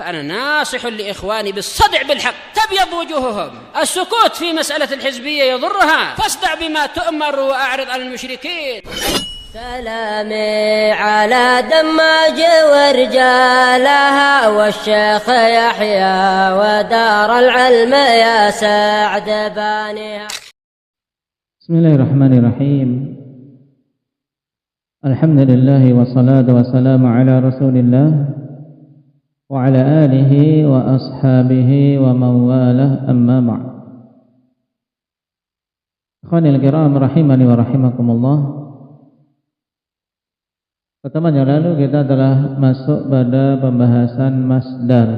فأنا ناصح لإخواني بالصدع بالحق تبيض وجوههم. السكوت في مسألة الحزبية يضرها، فاصدع بما تؤمر وأعرض عن المشركين. سلامي على دماج ورجالها والشيخ يحيى ودار العلم يا سعد بانيها. بسم الله الرحمن الرحيم. الحمد لله والصلاة والسلام على رسول الله وعلى آله وأصحابه ومن والاه أما بعد. Ikhwanil kiram rahimani wa rahimakumullah. Pertemuan yang lalu kita telah masuk pada pembahasan masdar.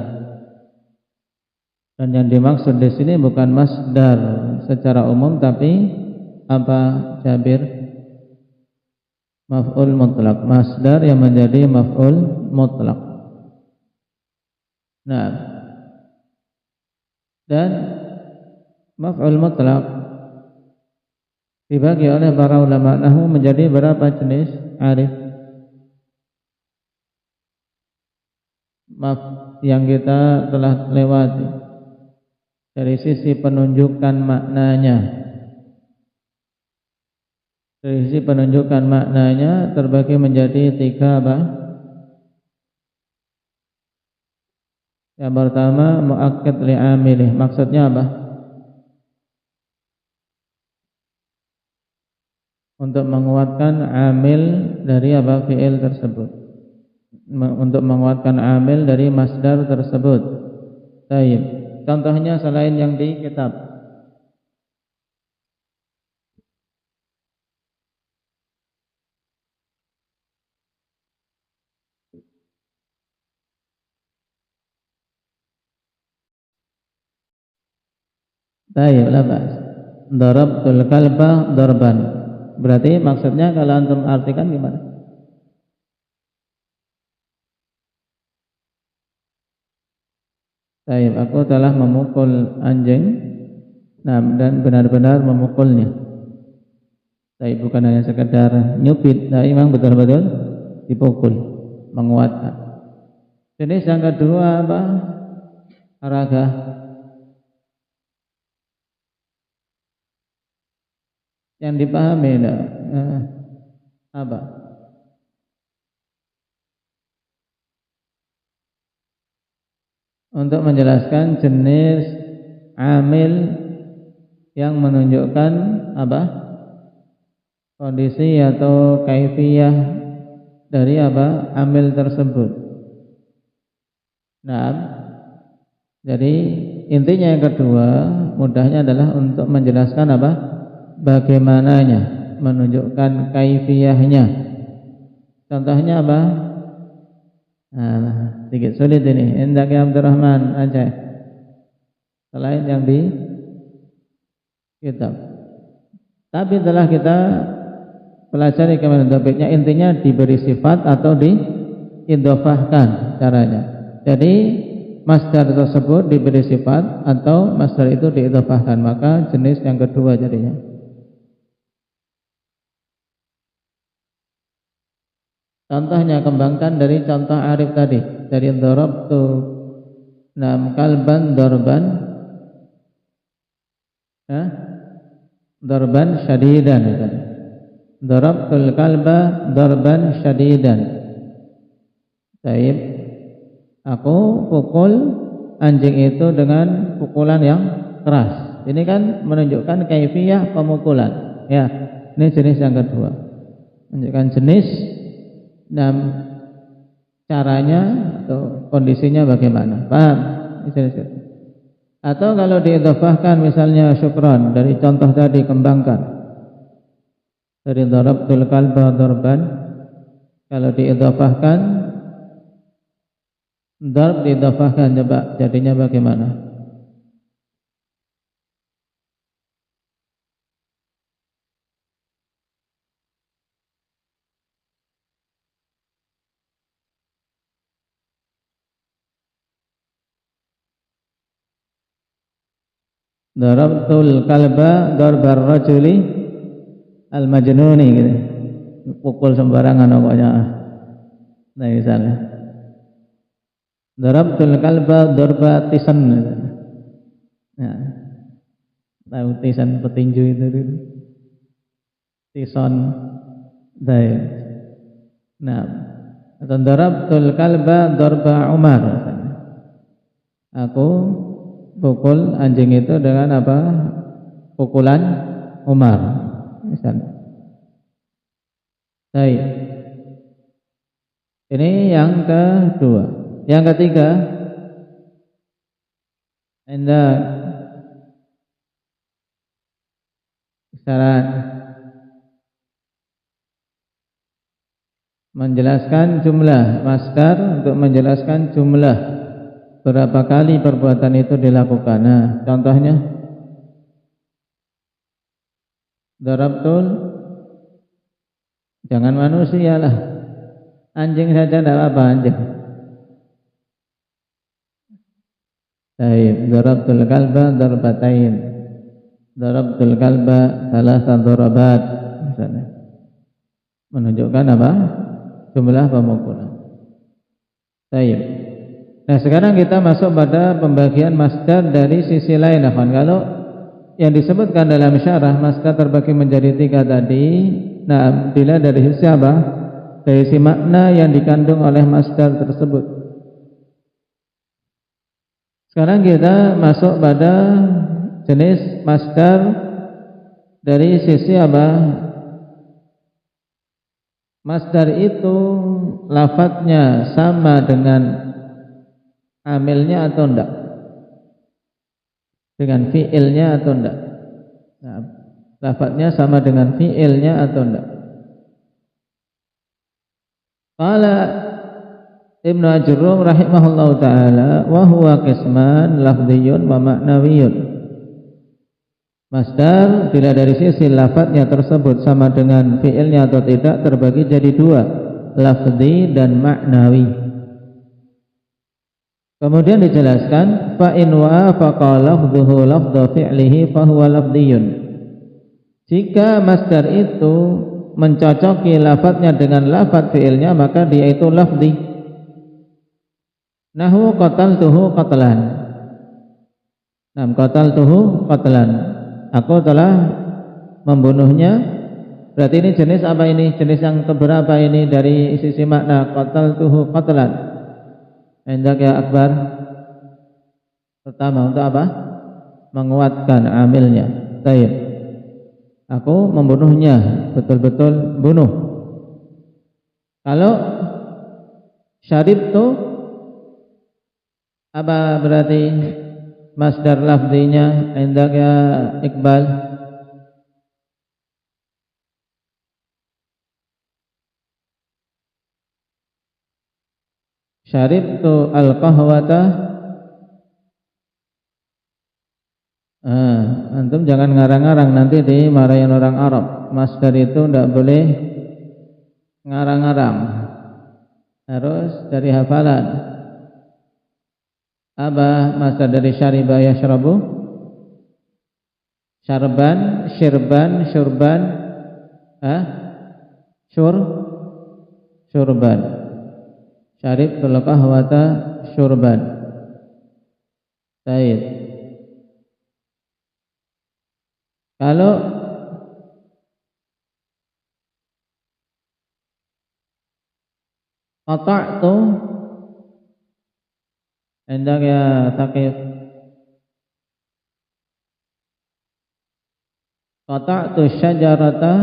Dan yang dimaksud di sini bukan masdar secara umum, tapi apa, Jabir? Maf'ul mutlak. Masdar yang menjadi maf'ul mutlak. Nah, dan maf'ul mutlak dibagi oleh para ulama nahwu menjadi berapa jenis, Arif? Yang kita telah lewati dari sisi penunjukan maknanya. Dari sisi penunjukan maknanya terbagi menjadi tiga apa? Yang pertama muakkad li'amilih. Maksudnya apa? Untuk menguatkan amil dari apa? Fi'il tersebut. Untuk menguatkan amil dari masdar tersebut. Baik. Contohnya selain yang di kitab. Baik, labas. Darabtul kalba darban. Berarti maksudnya kalau antum artikan gimana? Baik, aku telah memukul anjing. Nah, dan benar-benar memukulnya. Baik, bukan hanya sekedar nyubit, tapi memang betul-betul dipukul, menguatkan. Jenis yang kedua apa? Haragah. Yang dipahami apa? Untuk menjelaskan jenis amil yang menunjukkan apa? Kondisi atau kaifiyah dari apa? Amil tersebut. Nah, jadi intinya yang kedua mudahnya adalah untuk menjelaskan apa? Bagaimananya, menunjukkan kaifiyahnya. Contohnya apa? Nah, sedikit sulit ini. Indak ya Abdurrahman aja. Selain yang di kitab. Tapi telah kita pelajari kemarin topiknya, intinya diberi sifat atau diidhofahkan caranya. Jadi masdar tersebut diberi sifat atau masdar itu diidhofahkan, maka jenis yang kedua jadinya. Contohnya kembangkan dari contoh Arif tadi, dari darabtu nam kalban darban, darban syadidan. Darabtul kalba darban syadidan. Baik, aku pukul anjing itu dengan pukulan yang keras. Ini kan menunjukkan kaifiyah pemukulan. Ya, ini jenis yang kedua. Menunjukkan jenis dan caranya atau kondisinya bagaimana. Paham? Atau kalau diidhofahkan misalnya syukran dari contoh tadi, kembangkan dari darabtul kalba darban, kalau diidhofahkan darb diidhofahkan, coba jadinya bagaimana? Darabtul kalba darbar rajuli al-majnuni gitu. Pukul sembarangan pokoknya. Nah, misalnya. Darabtul kalba darbatisan. Nah, tahu tisan petinju itu. Tison dai. Nah, atau darabtul kalba darba Umar. Aku pukul anjing itu dengan apa? Pukulan Umar. Misalnya. Baik. Ini yang kedua. Yang ketiga, hendak syarat menjelaskan jumlah masdar untuk menjelaskan jumlah berapa kali perbuatan itu dilakukan. Nah, contohnya darabtul, jangan manusia lah, anjing saja tidak apa anjing. Baik, darabtul kalba darbatain, darabtul kalba thalatha darabat, misalnya menunjukkan apa? Jumlah pemukulan. Baik. Nah, sekarang kita masuk pada pembagian masdar dari sisi lain. Kalau yang disebutkan dalam syarah masdar terbagi menjadi 3 tadi. Nah, bila dari sisi apa? Dari sisi makna yang dikandung oleh masdar tersebut. Sekarang kita masuk pada jenis masdar dari sisi apa? Masdar itu lafadznya sama dengan amilnya atau enggak? Dengan fiilnya atau enggak? Nah, lafadznya sama dengan fiilnya atau enggak? Qala Ibnu Ajurrum rahimahullahu taala wa huwa qisman lafdhiyun wa ma'nawiyyun. Masdar bila dari sisi lafadznya tersebut sama dengan fiilnya atau tidak terbagi jadi 2, lafzi dan maknawi. Kemudian dijelaskan fa in wafaqa lafdhuhu lafdha fi'lihi fa huwa lafdhiyun. Jika masdar itu mencocoki lafadznya dengan lafadz fiilnya maka dia itu lafzi. Nahu qataltuhu qatlan. Nam qataltuhu qatlan. Aku telah membunuhnya. Berarti ini jenis apa ini? Jenis yang keberapa ini dari sisi makna? Qataltuhu qatlan. Hendak ya Akbar. Pertama untuk apa? Menguatkan amilnya. Baik. Aku membunuhnya, betul-betul bunuh. Kalau syaribtu apa berarti masdar lafzinya? Hendak ya Iqbal. Syaribtu al-qahwata. Antum jangan ngarang-ngarang, nanti dimarahin orang Arab. Masdar itu tidak boleh ngarang-ngarang, harus dari hafalan. Apa masdar dari syariba yashrabu? Syarban, syirban, syurban, syurban. Syaribtul qahwata syurban. Baik. Kalau qata'tu, hendak ya Taqif. Qata'tu syajarata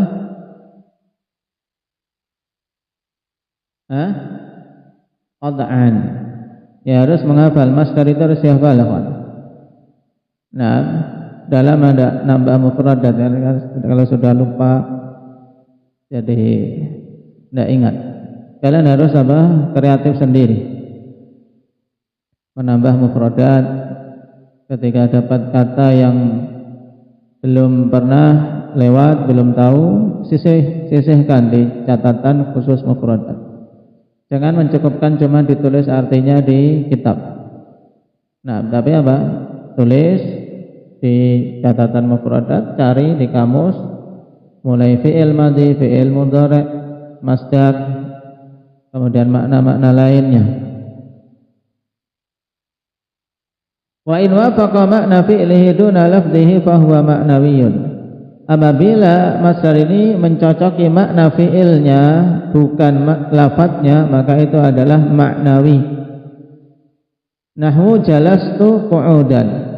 qat'an. Ya harus menghafal, masdar itu harus dihafal. Nah, dalam ada nambah mufradat, kalau sudah lupa jadi tidak ingat. Kalian harus apa? Kreatif sendiri, menambah mufradat ketika dapat kata yang belum pernah lewat, belum tahu, sisihkan di catatan khusus mufradat. Jangan mencukupkan cuma ditulis artinya di kitab. Nah, tapi apa? Tulis di catatan mufradat, cari di kamus mulai fi'il madhi, fi'il mudhari', masdar, kemudian makna-makna lainnya. Wa in wafaqa makna fi'lihi duna lafdhihi fahuwa ma'nawiyyun. Apabila masdar ini mencocoki makna fi'ilnya bukan lafadznya, maka itu adalah maknawi. Nahwu jalastu qu'udan.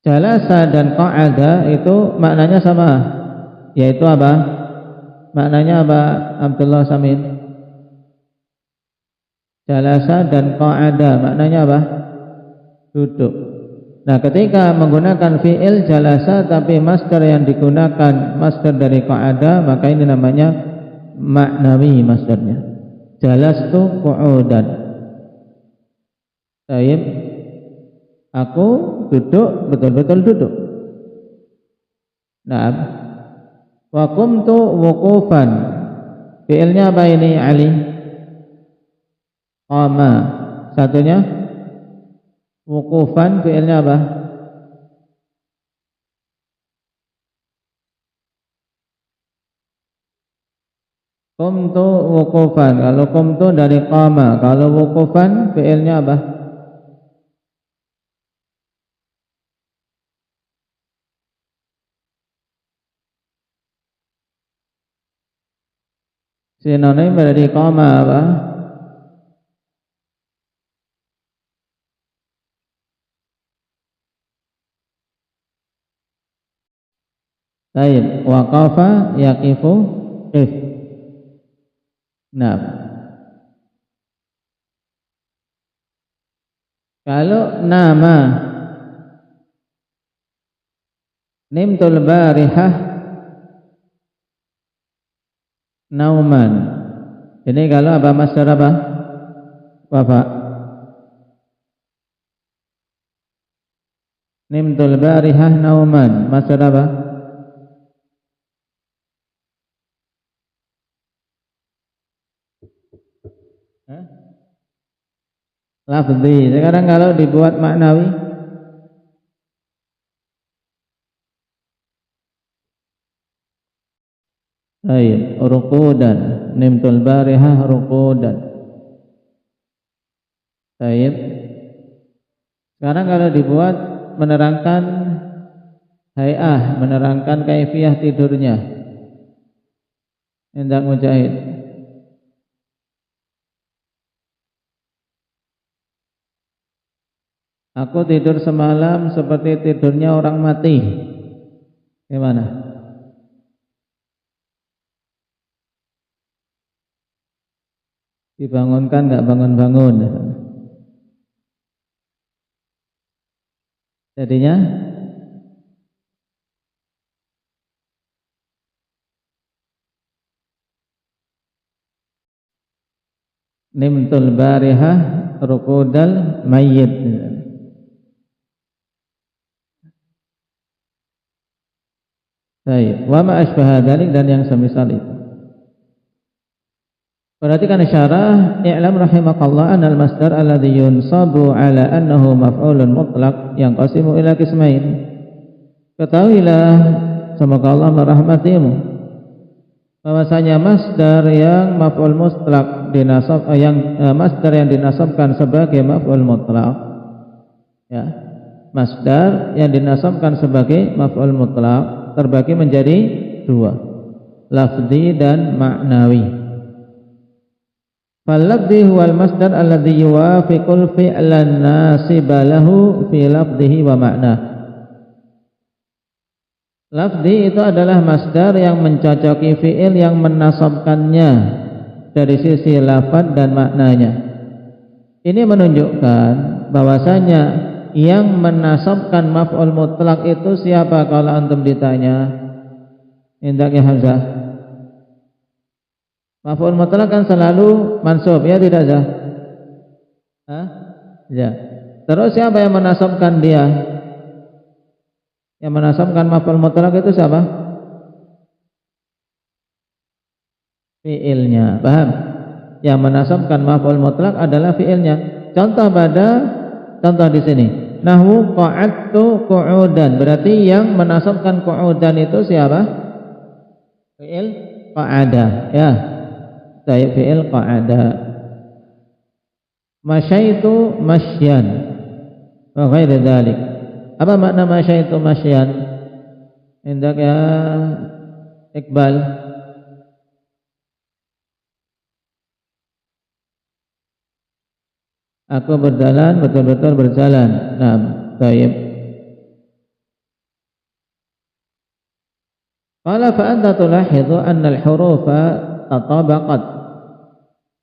Jalasa dan qa'ada itu maknanya sama, yaitu apa? Maknanya apa, Abdullah Samin? Jalasa dan qa'ada maknanya apa? Duduk. Nah, ketika menggunakan fi'il jalasa tapi masdar yang digunakan masdar dari qa'ada, maka ini namanya maknawi masdarnya. Jalastu qu'udan. Baik. Aku duduk, betul-betul duduk. Nah, wa qumtu wuqufan. Fi'ilnya apa ini, Ali? Qama. Satunya wuqufan, fi'ilnya apa? Qumtu wuqufan. Kalau qumtu dari qama, kalau wuqufan fi'ilnya apa? Sinonim dari qama apa? Baik, waqafa yaqifu qif. Nah, kalau nama nimtul barihah nauman, ini kalau apa masdar apa? Wafa. Nimtul barihah nauman, masdar apa? Lafzi. Sekarang kalau dibuat maknawi, baik, ruqudan, nimtul barihah ruqudan. Baik. Sekarang kalau dibuat menerangkan hay'ah, menerangkan kaifiyah tidurnya, hendak Mujahid. Aku tidur semalam seperti tidurnya orang mati. Gimana? Dibangunkan nggak bangun-bangun. Jadinya nimtul barihah ruqudal mayyit. Baik, wa ma asbaha dzalik, dan yang semisal itu. Perhatikan syarah, i'lam rahimakallah anal masdar alladhi yunsabu ala annahu maf'ulun mutlaq yang qasimu ila qismain. Ketahuilah, semoga Allah merahmatimu, bahwasanya masdar yang maf'ul mutlaq masdar yang dinasabkan sebagai maf'ul mutlaq, ya, masdar yang dinasabkan sebagai maf'ul mutlaq terbagi menjadi dua, lafzi dan maknawi. Fal-lafzi huwal masdar alladhi yuwafiqul fi'lan nasiba lahu fi lafzihi wa makna. Lafzi itu adalah masdar yang mencocoki fi'il yang menasabkannya dari sisi lafaz dan maknanya. Ini menunjukkan bahwasanya yang menasabkan maf'ul mutlak itu siapa kalau antum ditanya? Hendaknya Hamzah. Maf'ul mutlak kan selalu mansub, ya tidak sah? Ya. Terus siapa yang menasabkan dia? Yang menasabkan maf'ul mutlak itu siapa? Fi'ilnya, paham? Yang menasabkan maf'ul mutlak adalah fi'ilnya. Contoh di sini. Nahwu qa'adtu qu'udan, berarti yang menasabkan qu'udan itu siapa? Fi'il qa'ada, ya. Saya fi'il qa'ada. Masyaitu masyan. wa ghairi dzalik. Apa makna masya itu masyan? Hendak ya Iqbal. Aku berjalan, betul-betul berjalan. Nah, baik. Qala fa anta tulahidhu anna al-hurufa tatabaqat.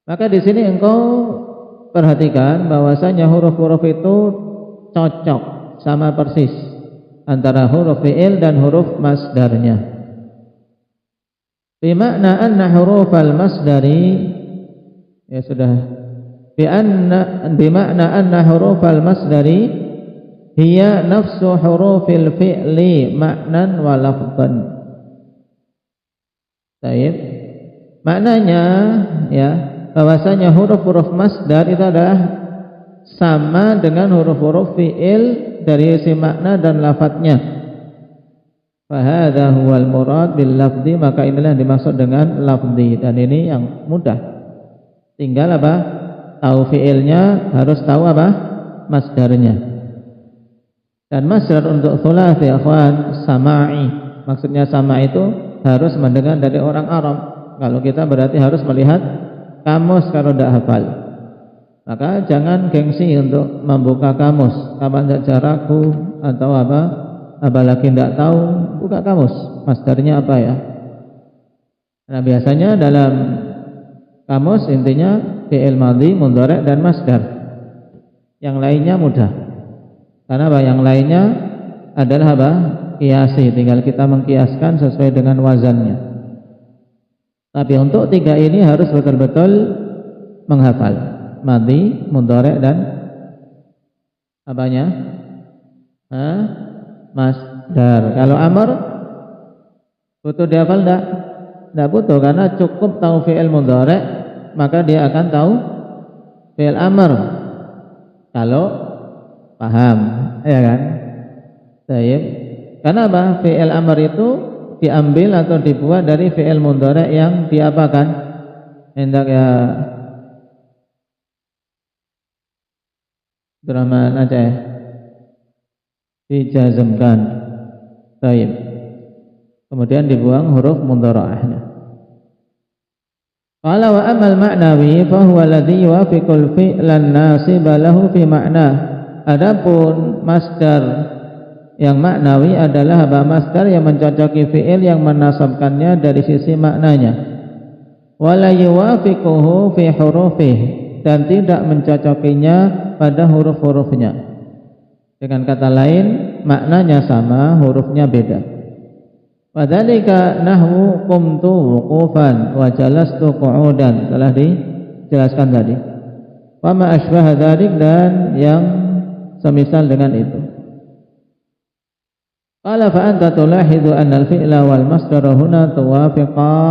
Maka di sini engkau perhatikan bahwasanya huruf-huruf itu cocok, sama persis antara huruf fi'il dan huruf masdarnya. Bi makna anna hurufal masdari, ya sudah, bi makna anna hurufal masdari hiya nafsu hurufil fi'li ma'nan wa lafdhan. Baik. Maknanya ya, bahwasanya huruf-huruf masdar itu adalah sama dengan huruf-huruf fi'il dari sisi makna dan lafadznya. Fahadha huwal murad bil lafzi, maka inilah yang dimaksud dengan lafzi, dan ini yang mudah. Tinggal apa? Tahu fi'ilnya, harus tahu apa? Masdarnya. Dan masdar untuk thulathi akhwan sama'i. Maksudnya sama itu harus mendengar dari orang Arab. Kalau kita berarti harus melihat kamus kalau tidak hafal. Maka jangan gengsi untuk membuka kamus. Kapan saja ragu atau apalagi tidak tahu, buka kamus. Masdarnya apa ya? Nah, biasanya dalam kamus intinya fi'il madhi, mudhari' dan masdar. Yang lainnya mudah. Karena apa? Yang lainnya adalah apa? Kiasi, tinggal kita mengkiaskan sesuai dengan wazannya. Tapi untuk tiga ini harus betul-betul menghafal. Madhi, mudhari' dan apanya? Masdar. Kalau amr butuh dihafal enggak? Enggak butuh, karena cukup tahu fi'il mudhari', maka dia akan tahu fi'il amr. Kalau paham, ya kan? Baik. Karena apa? Fi'il amr itu diambil atau dibuat dari fi'il mudhari' yang diapakan? Hendak ya Abdurrahman Aceh dijazmkan. Baik. Kemudian dibuang huruf mudhara'ahnya. Qala wa amal ma'nawi fa huwa alladhi yuwafiqul fi'lan nasiba lahu fi ma'na. Adapun masdar yang maknawi adalah apa? Masdar yang mencocoki fi'il yang menasabkannya dari sisi maknanya. Wala yuwafiquhu fi hurufih, dan tidak mencocokinya pada huruf-hurufnya. Dengan kata lain, maknanya sama, hurufnya beda. Wadzalika nahwu qumtu wuqufan wa jalastu qu'udan, telah dijelaskan tadi. Wa ma asbaha dzalik, dan yang semisal dengan itu. Qala fa anta tulahidhu anna al-fi'la wal masdara huna tawafaqa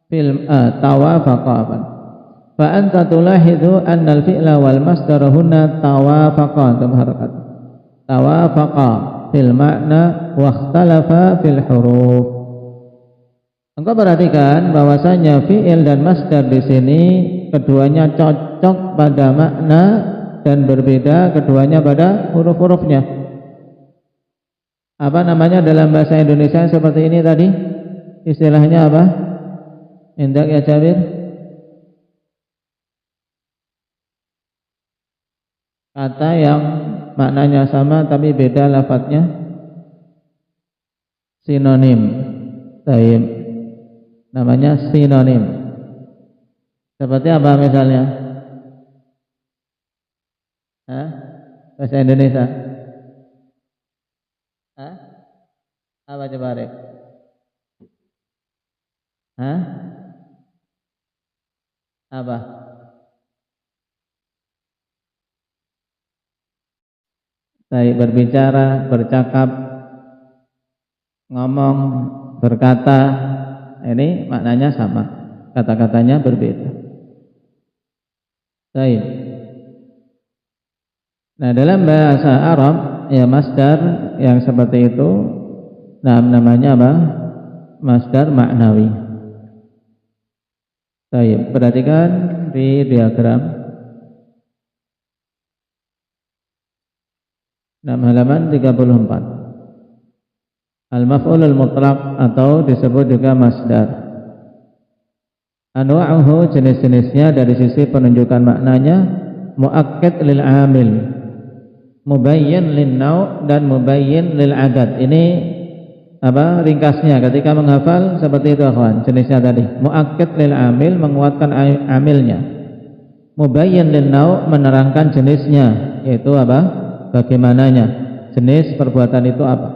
fil tawafaqan. Fa anta tulahidhu anna al-fi'la wal masdara huna tawafaqa, harakat. Tawafaqa fil ma'na wa ikhtalafa fil huruf. Engkau perhatikan bahwasanya fi'il dan masdar di sini keduanya cocok pada makna dan berbeda keduanya pada huruf-hurufnya. Apa namanya dalam bahasa Indonesia seperti ini tadi? Istilahnya apa? Hendak ya Jabir? Kata yang maknanya sama tapi beda lafadznya? Sinonim. Taib. Namanya sinonim. Seperti apa misalnya? Bahasa Indonesia? Apa coba Arif? Apa? Baik, berbicara, bercakap, ngomong, berkata, ini maknanya sama, kata-katanya berbeda. Baik. Nah, dalam bahasa Arab ya masdar yang seperti itu, namanya apa? Masdar maknawi. Baik, perhatikan di diagram. halaman 34. Al-maf'ulul mutlaq atau disebut juga masdar. Anwa'uhu, jenis-jenisnya dari sisi penunjukan maknanya, muakkad lil amil, mubayyin lin nau' dan mubayyin lil adad. Ini apa ringkasnya ketika menghafal seperti itu akhwan. Jenisnya tadi muakkad lil amil, menguatkan amilnya, mubayyin lin nau', menerangkan jenisnya, yaitu apa, bagaimananya, jenis perbuatan itu apa.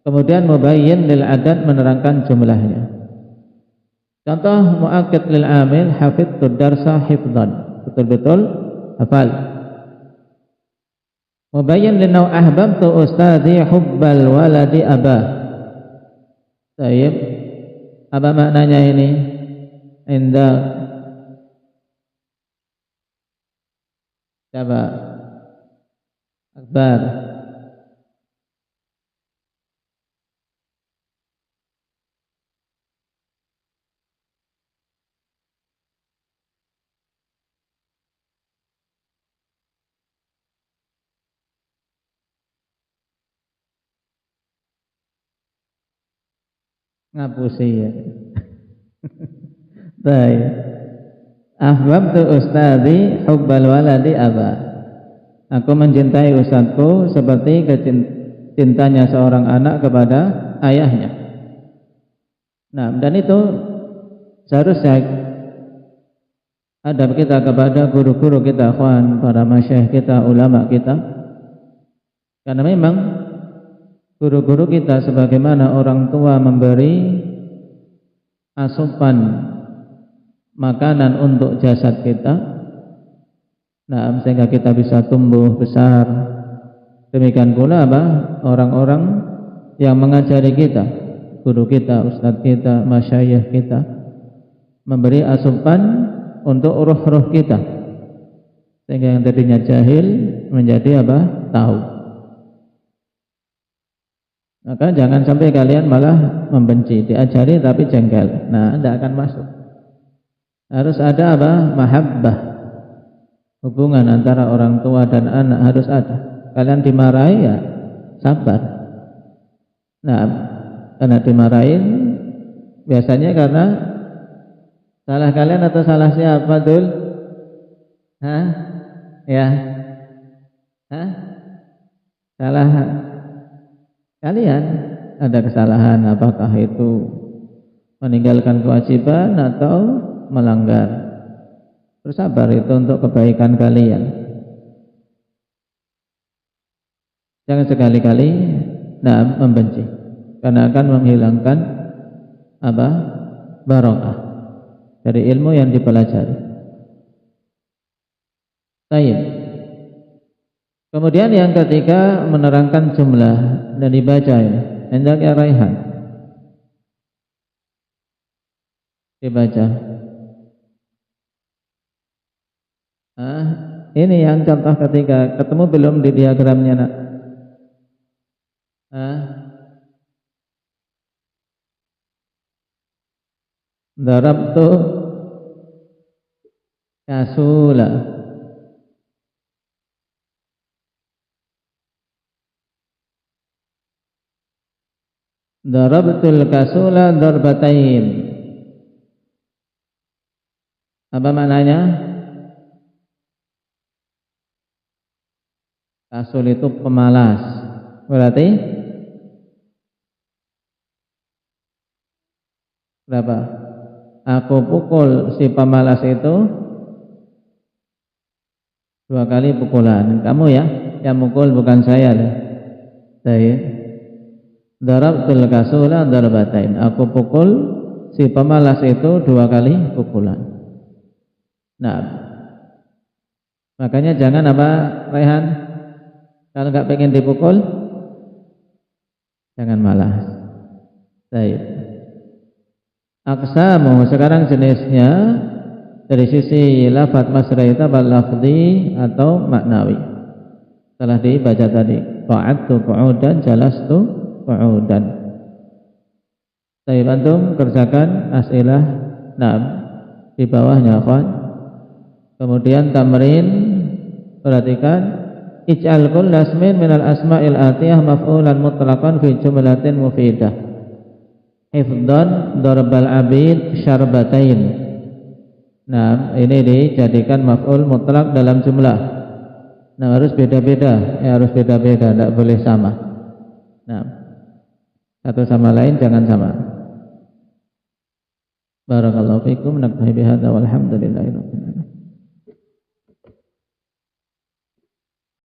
Kemudian mubayyin lil adad, menerangkan jumlahnya. Contoh muakkad lil amil, hafidtud darsa hifdzan, betul-betul hafal. Mubayyin lin nau', ahbabtu ustadzi hubbal waladi abah. Baik, apa maknanya ini? Indah siapa? Akbar. Ngapusi ya. Baik. Ahbabtu ustadzi hubbal waladi aba. Aku mencintai ustadku seperti cintanya seorang anak kepada ayahnya. Nah, dan itu seharusnya adab kita kepada guru-guru kita, akhwan, para masyayikh kita, ulama kita. Karena memang guru-guru kita sebagaimana orang tua memberi asupan makanan untuk jasad kita, nah, sehingga kita bisa tumbuh besar. Demikian pula apa? Orang-orang yang mengajari kita, guru kita, ustadz kita, masyayikh kita, memberi asupan untuk ruh-ruh kita, sehingga yang tadinya jahil menjadi apa? Tahu. Maka jangan sampai kalian malah membenci, diajari tapi jengkel. Nah, tidak akan masuk. Harus ada apa? Mahabbah. Hubungan antara orang tua dan anak harus ada. Kalian dimarahi ya sabar. Nah, karena dimarahin biasanya karena salah kalian atau salah siapa, Dul? Hah? Ya. Hah? Salah kalian, ada kesalahan, apakah itu meninggalkan kewajiban atau melanggar. Bersabar, itu untuk kebaikan kalian. Jangan sekali-kali membenci, karena akan menghilangkan apa? Barokah dari ilmu yang dipelajari. Baik. Kemudian yang ketiga, menerangkan jumlah dan dibaca ya. Hendak ya Raihan. Dibaca. Ini yang contoh ketiga. Ketemu belum di diagramnya, Nak? Darabtu kasula. Darabtul kasula darbatain. Apa maknanya? Kasul itu pemalas. Berarti berapa? Aku pukul si pemalas itu 2 kali pukulan. Kamu ya, yang mukul bukan saya loh. Saya darabtul kasula darbatain. Aku pukul si pemalas itu 2 kali pukulan. Nah, makanya jangan apa, Rehan? Kalau nggak pengen dipukul, jangan malas. Baik. Aqsamu, sekarang jenisnya dari sisi lafadz masdar itu lafzi atau maknawi. Telah dibaca tadi. Qa'adtu qu'udan, jalastu qu'udan. Baik, antum kerjakan as'ilah di bawahnya, akhwan. Kemudian tamrin, perhatikan ij'al kulla ismin minal asma'il atiyah maf'ulan mutlaqan fi jumlatin mufidah. Hifdhan darbal abid syarbatain. Nah, ini dijadikan maf'ul mutlak dalam jumlah. Nah, harus beda-beda, harus beda-beda, tidak boleh sama. Nah, satu sama lain jangan sama. Barakallahu fikum, naktafi bihadza walhamdulillahi rabbil alamin.